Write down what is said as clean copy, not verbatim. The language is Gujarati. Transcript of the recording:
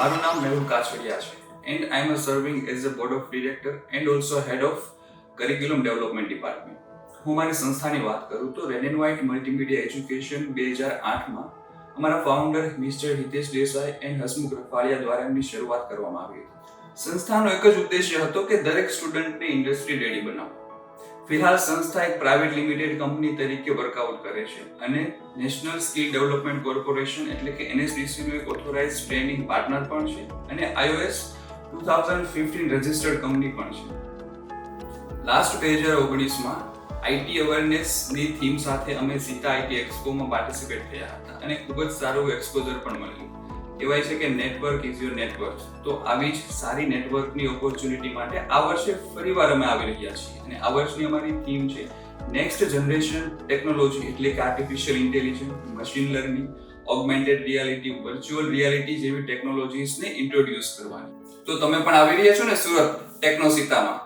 મારું નામ મેહુલ કાછડિયા છે and I am serving as a board of director and also head of curriculum development department. હું મારી સંસ્થાની વાત કરું તો red and white multimedia education 2008માં અમારા founder mister Hitesh Desai and Hasmukh Rafaliya દ્વારા એમની શરૂઆત કરવામાં આવી હતી. સંસ્થાનો એક જ ઉદ્દેશ્ય હતો કે દરેક સ્ટુડન્ટને ઇન્ડસ્ટ્રી રેડી બનાવવું. ફિલહાલ સંસ્થા એક પ્રાઇવેટ લિમિટેડ કંપની તરીકે વર્કઆઉટ કરે છે અને નેશનલ સ્કિલ ડેવલપમેન્ટ કોર્પોરેશન એટલે કે NSDC નો એક ઓથોરાઇઝ્ડ ટ્રેનિંગ પાર્ટનર પણ છે અને iOS 2015 રજિસ્ટર્ડ કંપની પણ છે. લાસ્ટ 2019માં આઈટી અવેરનેસની થીમ સાથે અમે સીતા આઈટી એક્સપોમાં પાર્ટિસિપેટ થયા હતા અને ખૂબ જ સારું એક્સપોઝર પણ મળ્યું. કહેવાય છે કે નેટવર્ક ઇઝ યોર નેટવર્ક. તો આવી જ સારી નેટવર્કની ઓપોર્ચ્યુનિટી માટે આ વર્ષે ફરીવાર અમે આવી રહ્યા છીએ અને આ વર્ષની અમારી થીમ છે નેક્સ્ટ જનરેશન ટેકનોલોજી એટલે કે artificial intelligence, machine learning, augmented reality, virtual reality જેવી ટેકનોલોજીસને ઇન્ટ્રોડ્યુસ કરવાની. તો તમે પણ આવી રહ્યા છો ને સુરત ટેકનોસીતામાં?